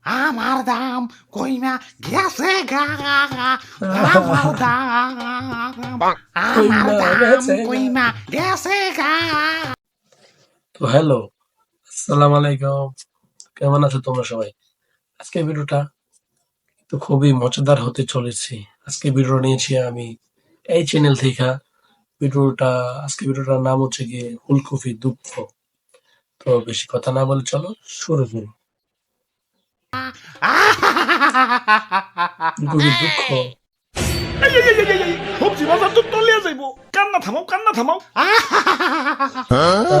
আমার দাম কইমা গেছে গা, আমার দাম আমার দাম কইমা গেছে গা। তো হ্যালো, আসসালামু আলাইকুম। কেমন আছো তোমরা সবাই? আজকে ভিডিওটা তো খুবই মজাদার হতে চলেছে। আজকে ভিডিও নিয়েছি আমি এই চ্যানেল থেকে। আজকে ভিডিওটার নাম হচ্ছে গিয়ে ফুলকপি দুঃখ। তো বেশি কথা না বলে চলো শুরু করি। ফুলকপি দুঃখ। সবজি বাজার তো তলিয়া যাইবো, কান্না থামাও।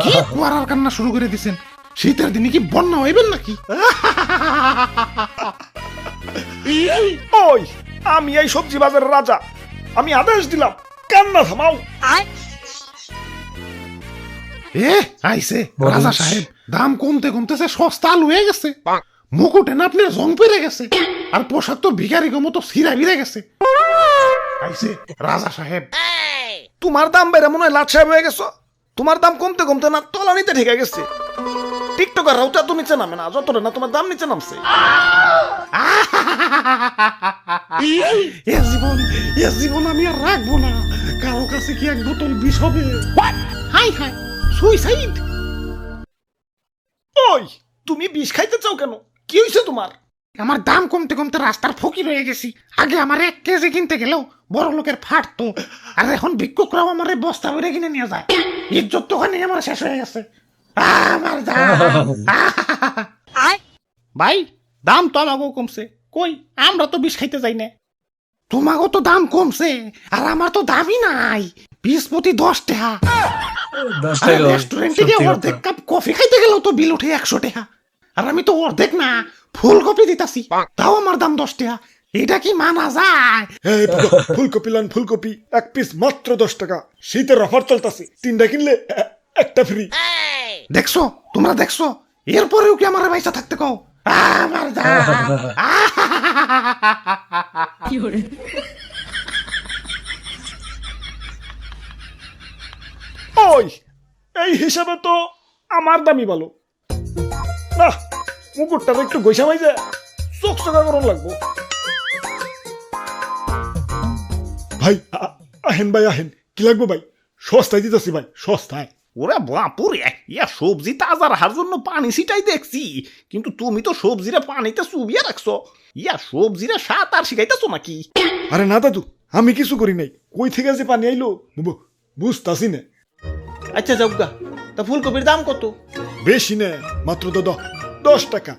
কি কুয়ারার কান্না শুরু করে দিছেন? শীতের দিনে কি বন্যা হইবেন নাকি? ওই আমি এই সবজি বাজারের রাজা, আমি আদেশ দিলাম কান্না থামাও। এ আইছে রাজা সাহেব, দাম কমতে কমতেছে সস্তা আলু হয়ে গেছে। মুকুটে না আপনার জং পেরে গেছে, আর পোশাক তো ভিখারি মতো ছিঁড়া ভিড়ে গেছে। আইছে রাজা সাহেব। তোমার দাম বেড়ে মনে হয় লাট সাহেব হয়ে গেছো। তোমার দাম কমতে কমতে না তলানিতে ঠেকে গেছে। টিকটকার রাউটা তো নিচে নামে না, যতটা না তোমার দাম নিচে নামছে। এ জীবন আমি আর রাখবো না। কারো কাছে কি এক বোতল বিষ হবে? High high, suicide. ওই তুমি বিষ খাইতে চাও কেন? কি হয়েছে তোমার? আমার দাম কমতে কমতে রাস্তার ফকির হয়ে গেছি। আগে আমার 1 কেজি কিনতে গেলেও বড় লোকের ফাটতো, আর এখন ভিক্ষুকরাও আমার বস্তা ভরে কিনে নিয়ে যায়। ইজ্জত তো ওখানে আমার শেষ হয়ে গেছে। আমার দাম। ভাই, দাম তো আমাকেও কমছে। কই, আমরা তো বিষ খাইতে যাই না। তোমাকেও তো দাম কমছে, আর আমার তো দামই নাই। 20 প্রতি 10 টাকা। 10 টাকা রেস্টুরেন্টে গিয়ে অর্ধেক কাপ কফি খাইতে গেলেও তো বিল উঠে 100 টাকা। আর আমি তো অর্ধেক না, ফুলকপি দিতাছি, তাও আমার দাম 10 টাকা। এটা কি মানা যায়? ফুলকপি লান ফুলকপি 1 পিস মাত্র 10 টাকা। শীতের অফার চলতেছে, 3টা কিনলে একটা ফ্রি। দেখছো, তোমরা দেখছো? এরপরেও কি আমার পয়সা থাকতে কও? আমার দাম। ওই এই হিসাবে তো আমার দামই ভালো না। মুকুটটা একটু গৈসামাই যায়, চোখ চোখা করুন লাগবো। ভাই আহেন ভাই আহেন, কি লাগবো ভাই? সস্তায় দিতেছি ভাই, সস্তায়। ওরে বাপুরে, ইয়া সবজি তাজা রাখার জন্য পানি ছিটাই দেখছি, কিন্তু তুমি তো সবজিরে পানিতে চুবিয়ে রাখছো। ইয়া সবজিরে সাত আর শিখাইতেছো নাকি? আরে না দাদু, আমি কিছু করি নাই। কই থেকে যে পানি আইলো বুঝতাছি না। আচ্ছা যাওগা, তা ফুলকপির দাম কত? বেশি না, মাত্র 10 টাকা।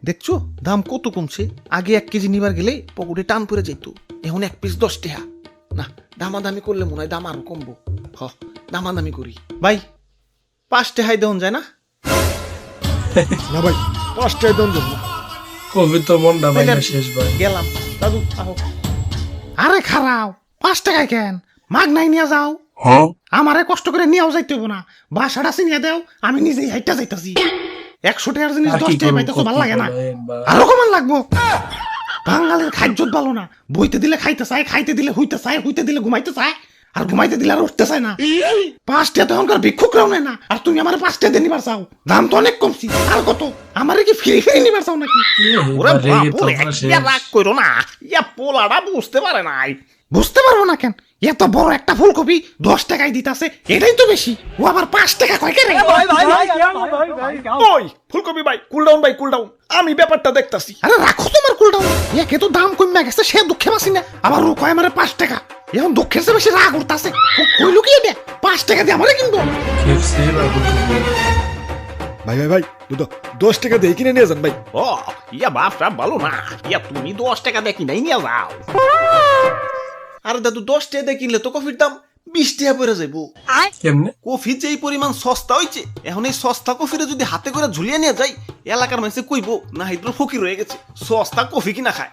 দেখছো দাম কত কমছে। আগে 1 কেজি নিবার গেলে পকেটে টান পড়ে যেত, এখন 1 পিস 10 টাকা। না, দামাদামি করলে মনে হয় দাম আরো কমবো। দামাদামি করি ভাই, 5 টাকায় দেওয়া যায় না? না ভাই, 5 টাকা দেন না। কবি তো মনটা ভাই শেষ ভাই। গেলাম দাদু, আহো। আরে খারাও, 5 টাকায় কেন? মাগ নাই নিয়ে যাও। আমারে কষ্ট করে নিয়েও যাইতে হইব না। বাসাটা চিনিয়ে দেও, আমি নিজেই হাইটা যাইতাছি। 100 টাকার জিনিস 10 টাকায় পাইতেছো, ভালো লাগে না? আরো কমান লাগবো। বাঙালির খাদ্য ভালো না। বইতে দিলে খাইতে চায়, খাইতে দিলে হইতে চায়, হইতে দিলে ঘুমাইতে চায়, আর ঘুমাইতে দিলে আর উঠতে চায় না। 5 টাকা তো এখনকার ভিক্ষুকরাও নেয় না, আর তুমি আমার 5 টাকা দিয়ে নিবার চাও? দাম তো অনেক কমছি। আর কত? আমারে কি ফ্রি ফ্রি নিবার চাও নাকি? ওরে বাপুরে, ইয়া রাগ করো না। ইয়া পোলাটা বুঝতে পারে নাই। বুঝতে পারবো না কেন? এত বড় একটা ফুলকপি 10 টাকায় দিতাছে, এটাই তো বেশি। ও আবার 5 টাকা কয় কেন? ওই ফুলকপি ভাই, কুল ডাউন ভাই, কুল ডাউন। আমি ব্যাপারটা দেখতাছি। আরে রাখো তোমার কুলটাও। একে তো দাম কমে গেছে, সে দুঃখে বাসি না, আবার ও কয় আমারে 5 টাকা। এখন দুঃখের চেয়ে বেশি রাগ উঠতাছে। কই লুকিয়ে দে, 5 টাকা দিয়ে আমারে কিনবো। কেএফসি আর ফুলকপি। ভাই ভাই ভাই, 10 টাকা দিয়ে কিনে নিয়ে যান ভাই। ও ইয়া বাপটা ভালো না। ইয়া তুমি 10 টাকা দিয়ে কিনাই নিয়ে যাও। আরে দাদু, 10 টাকা দিয়ে কিনলে তো কফির দাম 20 টাকা পড়ে যাইবো। কেমনে? কফি যে এই পরিমাণ সস্তা হইছে, এখন এই সস্তা কফিরে যদি হাতে করে ঝুলিয়ে নিয়ে যাই, এলাকার মানুষে কইবো না হাইদ্র ফকির হয়ে গেছে, সস্তা কফি কিনা খায়।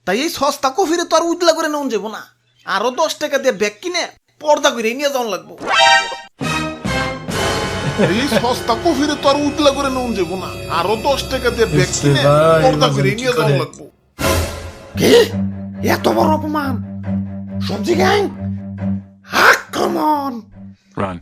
তাই এই সস্তা কফিরে তো আর উজলা করে নেওয়া যাবো না। আরো 10 টাকা দিয়ে ব্যাগ কিনে পর্দা করে নিয়ে যাওয়া লাগবো। এই সস্তা কফিরে তো আর উজলা করে নেওয়া যাবো না। আরো 10 টাকা দিয়ে ব্যাগ কিনে পর্দা করে নিয়ে যাওয়া লাগবো। কি এত বড় অপমান? সবজি গ্যাং আক্রমণ! Run.